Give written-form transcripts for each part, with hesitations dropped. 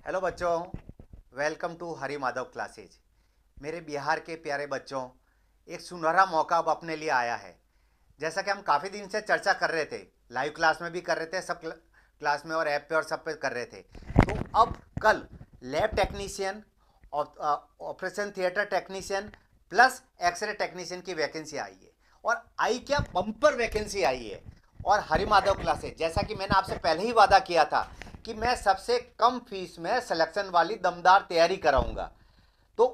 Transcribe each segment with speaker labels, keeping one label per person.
Speaker 1: Hello बच्चों, welcome to Hari Madhav classes. मेरे बिहार के प्यारे बच्चों, एक सुनहरा मौका अब अपने लिए आया है। जैसा कि हम काफ़ी दिन से चर्चा कर रहे थे, लाइव क्लास में भी कर रहे थे, सब क्लास में और ऐप पे और सब पे कर रहे थे। तो अब कल lab technician, operation theatre technician plus x-ray technician की वैकेंसी आई है। और आई क्या, बम्पर वैकेंसी आई है। और हरि माधव क्लासेज, जैसा कि मैंने आपसे पहले ही वादा किया था कि मैं सबसे कम फीस में सिलेक्शन वाली दमदार तैयारी कराऊंगा, तो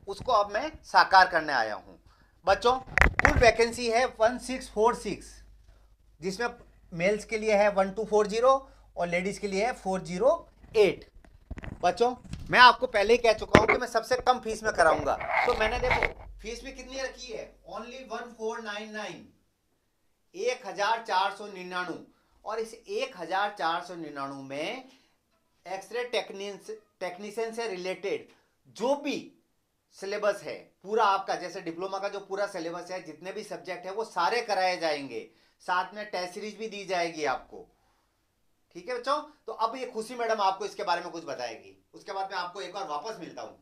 Speaker 1: उसको अब मैं साकार करने आया हूं। बच्चों, कुल वैकेंसी है 1646, जिसमें मेल्स के लिए है 1240 और लेडीज के लिए है 408। बच्चों, मैं आपको पहले ही कह चुका हूं कि मैं सबसे कम फीस में कराऊंगा। तो मैंने देखो फीस भी कितनी रखी है, ओनली 1499, 1499। और इस 1499 में एक्सरे टेक्नीशियन से रिलेटेड जो भी सिलेबस है पूरा आपका, जैसे डिप्लोमा का जो पूरा सिलेबस है, जितने भी सब्जेक्ट है वो सारे कराए जाएंगे। साथ में टेस्ट सीरीज भी दी जाएगी आपको। ठीक है बच्चों, तो अब ये खुशी मैडम आपको इसके बारे में कुछ बताएगी। उसके बाद मैं आपको एक बार वापस मिलता हूँ।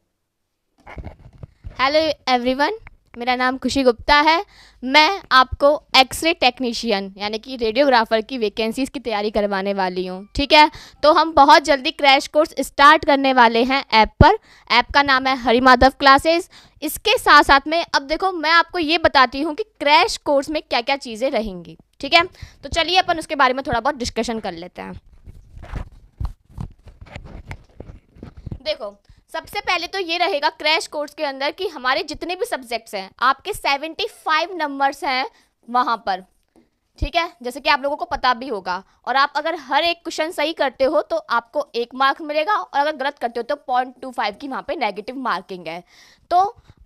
Speaker 2: हेलो एवरीवन, मेरा नाम खुशी गुप्ता है। मैं आपको एक्सरे टेक्नीशियन यानी कि रेडियोग्राफर की वैकेंसीज़ की तैयारी करवाने वाली हूँ। ठीक है, तो हम बहुत जल्दी क्रैश कोर्स स्टार्ट करने वाले हैं ऐप पर। ऐप का नाम है हरि माधव क्लासेस। इसके साथ साथ में अब देखो मैं आपको ये बताती हूँ कि क्रैश कोर्स में क्या क्या चीज़ें रहेंगी। ठीक है, तो चलिए अपन उसके बारे में थोड़ा बहुत डिस्कशन कर लेते हैं। देखो, सबसे पहले तो ये रहेगा क्रैश कोर्स के अंदर कि हमारे जितने भी सब्जेक्ट्स हैं आपके 75 नंबर्स हैं वहाँ पर। ठीक है, जैसे कि आप लोगों को पता भी होगा। और आप अगर हर एक क्वेश्चन सही करते हो तो आपको 1 मार्क मिलेगा, और अगर गलत करते हो तो 0.25 की वहाँ पे नेगेटिव मार्किंग है। तो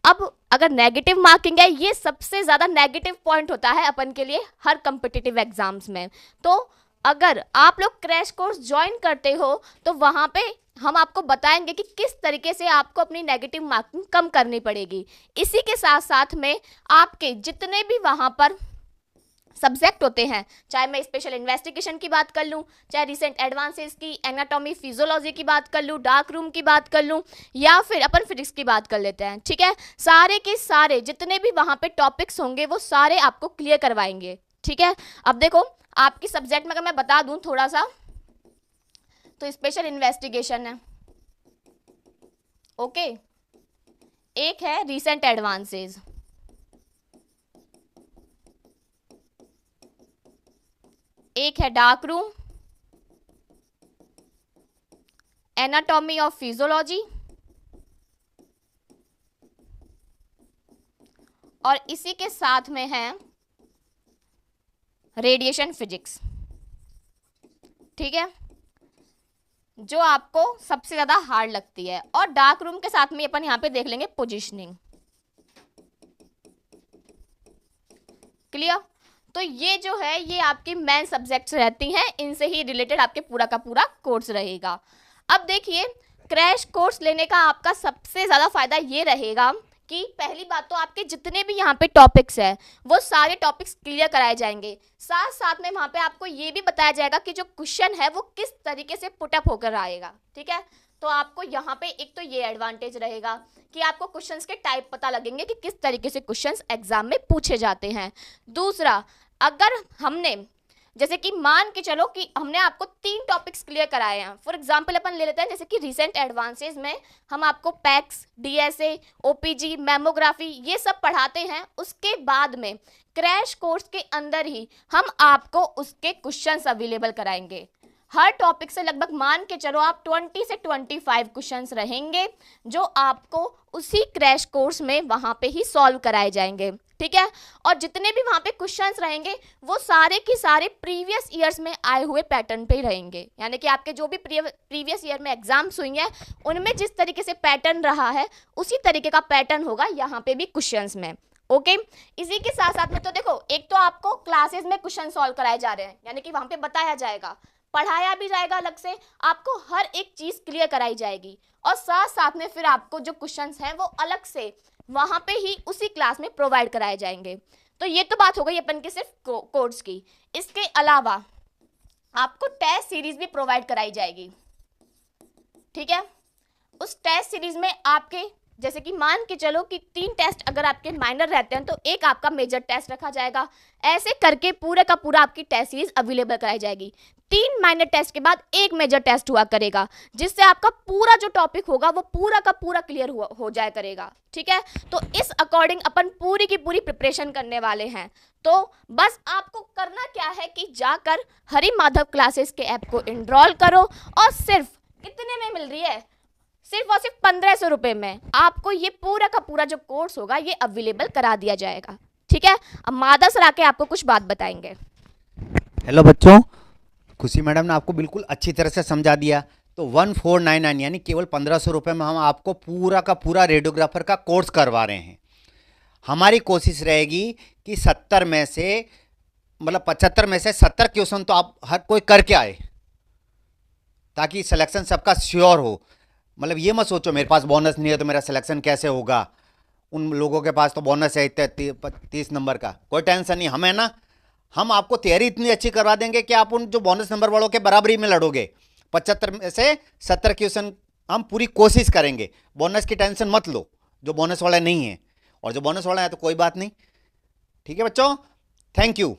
Speaker 2: अब अगर नेगेटिव मार्किंग है, ये सबसे ज़्यादा नेगेटिव पॉइंट होता है अपन के लिए हर कम्पिटिटिव एग्जाम्स में। तो अगर आप लोग क्रैश कोर्स ज्वाइन करते हो तो वहाँ पे हम आपको बताएंगे कि किस तरीके से आपको अपनी नेगेटिव मार्किंग कम करनी पड़ेगी। इसी के साथ साथ में आपके जितने भी वहाँ पर सब्जेक्ट होते हैं, चाहे मैं स्पेशल इन्वेस्टिगेशन की बात कर लूँ, चाहे रिसेंट एडवांसेस की, एनाटॉमी फिजियोलॉजी की बात कर लूँ, डार्क रूम की बात कर लूँ, या फिर अपन फिजिक्स की बात कर लेते हैं। ठीक है, सारे के सारे जितने भी वहाँ पे टॉपिक्स होंगे वो सारे आपको क्लियर करवाएंगे। ठीक है, अब देखो आपकी सब्जेक्ट में अगर मैं बता दूँ थोड़ा सा, तो स्पेशल इन्वेस्टिगेशन है, ओके, एक है रिसेंट एडवांसेस, एक है dark room, anatomy of physiology, और इसी के साथ में है रेडिएशन फिजिक्स। ठीक है, जो आपको सबसे ज़्यादा हार्ड लगती है। और डार्क रूम के साथ में अपन यहाँ पे देख लेंगे पोजीशनिंग। क्लियर? तो ये जो है ये आपकी मेन सब्जेक्ट्स रहती हैं, इनसे ही रिलेटेड आपके पूरा का पूरा कोर्स रहेगा। अब देखिए, क्रैश कोर्स लेने का आपका सबसे ज़्यादा फायदा ये रहेगा कि पहली बात तो आपके जितने भी यहाँ पे टॉपिक्स हैं वो सारे टॉपिक्स क्लियर कराए जाएंगे। साथ साथ में वहाँ पे आपको ये भी बताया जाएगा कि जो क्वेश्चन है वो किस तरीके से पुटअप होकर आएगा। ठीक है, तो आपको यहाँ पे एक तो ये एडवांटेज रहेगा कि आपको क्वेश्चंस के टाइप पता लगेंगे कि किस तरीके से क्वेश्चंस एग्जाम में पूछे जाते हैं। दूसरा, अगर हमने जैसे कि मान के चलो कि हमने आपको 3 टॉपिक्स क्लियर कराए हैं, फॉर एग्जांपल अपन ले लेते हैं जैसे कि रिसेंट एडवांसेस में हम आपको पैक्स, डीएसए, ओपीजी, मेमोग्राफी ये सब पढ़ाते हैं। उसके बाद में क्रैश कोर्स के अंदर ही हम आपको उसके क्वेश्चंस अवेलेबल कराएंगे। हर टॉपिक से लगभग मान के चलो आप 20 से 25 क्वेश्चंस रहेंगे जो आपको उसी क्रैश कोर्स में वहाँ पे ही सॉल्व कराए जाएंगे। ठीक है, और जितने भी वहाँ पे क्वेश्चंस रहेंगे वो सारे के सारे प्रीवियस ईयर्स में आए हुए पैटर्न पे ही रहेंगे, यानी कि आपके जो भी प्रीवियस ईयर में एग्जाम्स हुई हैं उनमें जिस तरीके से पैटर्न रहा है उसी तरीके का पैटर्न होगा यहाँ पे भी क्वेश्चंस में। ओके, इसी के साथ साथ में तो देखो, एक तो आपको क्लासेस में क्वेश्चन सॉल्व कराए जा रहे हैं, यानी कि वहाँ पे बताया जाएगा, पढ़ाया भी जाएगा, अलग से आपको हर एक चीज़ क्लियर कराई जाएगी, और साथ साथ में फिर आपको जो क्वेश्चंस हैं वो अलग से वहाँ पे ही उसी क्लास में प्रोवाइड कराए जाएंगे। तो ये तो बात हो गई अपन के सिर्फ कोर्स की। इसके अलावा आपको टेस्ट सीरीज भी प्रोवाइड कराई जाएगी। ठीक है। उस टेस्ट सीरीज में आपके जैसे कि मान के चलो कि 3 टेस्ट अगर आपके माइनर रहते हैं तो एक आपका मेजर टेस्ट रखा जाएगा। ऐसे करके पूरे का पूरा आपकी टेस्ट सीरीज अवेलेबल कराई जाएगी। 3 माइनर टेस्ट के बाद एक मेजर टेस्ट हुआ करेगा, जिससे आपका पूरा जो टॉपिक होगा वो पूरा का पूरा क्लियर हो जाया करेगा। ठीक है, तो इस अकॉर्डिंग अपन पूरी की पूरी प्रिपरेशन करने वाले हैं। तो बस आपको करना क्या है कि जाकर हरि माधव क्लासेस के ऐप को इनरोल करो और सिर्फ कितने में मिल रही है, सिर्फ और सिर्फ 1500 रुपये में आपको ये पूरा का पूरा जो कोर्स होगा ये अवेलेबल करा दिया जाएगा। ठीक है, अब माधव सर आके आपको कुछ बात बताएंगे।
Speaker 1: हेलो बच्चों, खुशी मैडम ने आपको बिल्कुल अच्छी तरह से समझा दिया। तो 1499 यानी केवल 1500 रुपये में हम आपको पूरा का पूरा रेडियोग्राफर का कोर्स करवा रहे हैं। हमारी कोशिश रहेगी कि 70 में से मतलब 75 में से 70 क्वेश्चन तो आप हर कोई करके आए, ताकि सिलेक्शन सबका श्योर हो। मतलब ये मत सोचो मेरे पास बोनस नहीं है तो मेरा सिलेक्शन कैसे होगा। उन लोगों के पास तो बोनस है 30 नंबर का, कोई टेंशन नहीं। हमें ना, हम आपको तैयारी इतनी अच्छी करवा देंगे कि आप उन जो बोनस नंबर वालों के बराबरी में लड़ोगे। 75 में से 70 क्वेश्चन हम पूरी कोशिश करेंगे। बोनस की टेंशन मत लो, जो बोनस वाला नहीं है, और जो बोनस वाला है तो कोई बात नहीं। ठीक है बच्चों, थैंक यू।